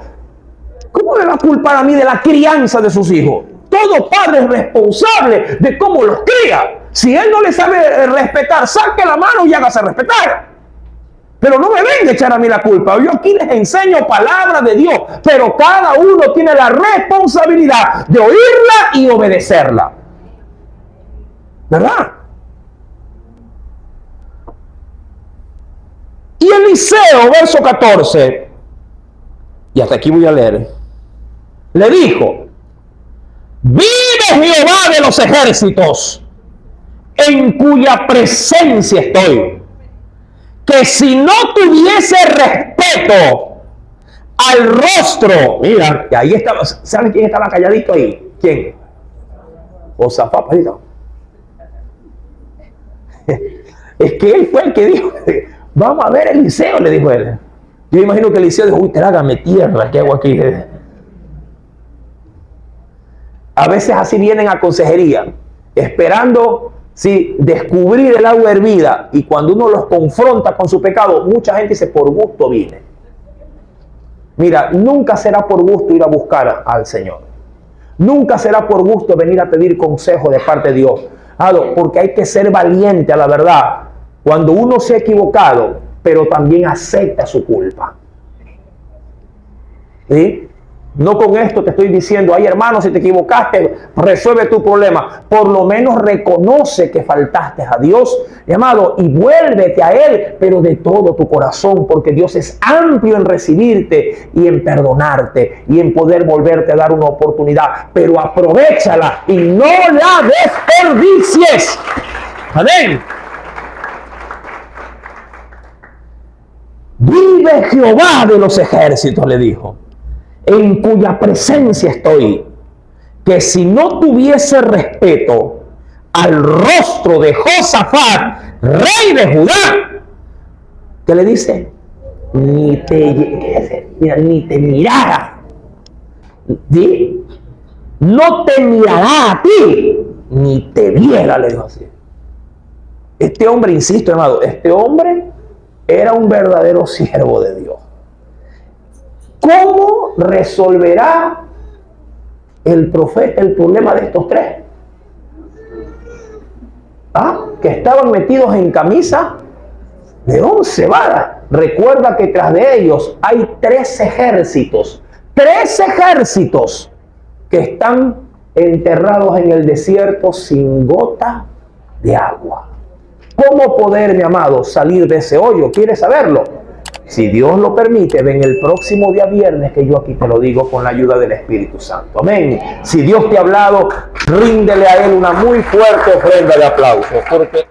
¿cómo me va a culpar a mí de la crianza de sus hijos? Todo padre es responsable de cómo los cría. Si él no le sabe respetar, saque la mano y hágase respetar. Pero no me venga a echar a mí la culpa. Yo aquí les enseño palabra de Dios, pero cada uno tiene la responsabilidad de oírla y obedecerla. ¿Verdad? Y Eliseo, verso 14, y hasta aquí voy a leer, le dijo: vive Jehová de los ejércitos, en cuya presencia estoy, que si no tuviese respeto al rostro, mira, que ahí estaba, ¿saben quién estaba calladito ahí? ¿Quién? Josafat. Es que él fue el que dijo, vamos a ver Eliseo, le dijo él. Yo imagino que Eliseo dijo, uy, trágame tierra, ¿qué hago aquí? A veces así vienen a consejería, esperando descubrir el agua hervida, y cuando uno los confronta con su pecado, mucha gente dice, por gusto vine. Mira, nunca será por gusto ir a buscar al Señor. Nunca será por gusto venir a pedir consejo de parte de Dios. Porque hay que ser valiente a la verdad. Cuando uno se ha equivocado, pero también acepta su culpa. ¿Sí? No con esto te estoy diciendo, ay hermano, si te equivocaste, resuelve tu problema. Por lo menos reconoce que faltaste a Dios, amado, y vuélvete a Él, pero de todo tu corazón, porque Dios es amplio en recibirte y en perdonarte y en poder volverte a dar una oportunidad. Pero aprovéchala y no la desperdicies. Amén. Vive Jehová de los ejércitos, le dijo, en cuya presencia estoy, que si no tuviese respeto al rostro de Josafat, rey de Judá, ¿qué le dice? Ni te mirara. ¿Sí? No te mirará a ti, ni te viera, le dijo así. Este hombre, insisto, amado, este hombre era un verdadero siervo de Dios. ¿Cómo resolverá el profeta el problema de estos tres? Que estaban metidos en camisa de 11 varas. Recuerda que tras de ellos hay 3 ejércitos. 3 ejércitos que están enterrados en el desierto sin gota de agua. ¿Cómo poder, mi amado, salir de ese hoyo? ¿Quieres saberlo? Si Dios lo permite, ven el próximo día viernes, que yo aquí te lo digo con la ayuda del Espíritu Santo. Amén. Si Dios te ha hablado, ríndele a Él una muy fuerte ofrenda de aplauso, porque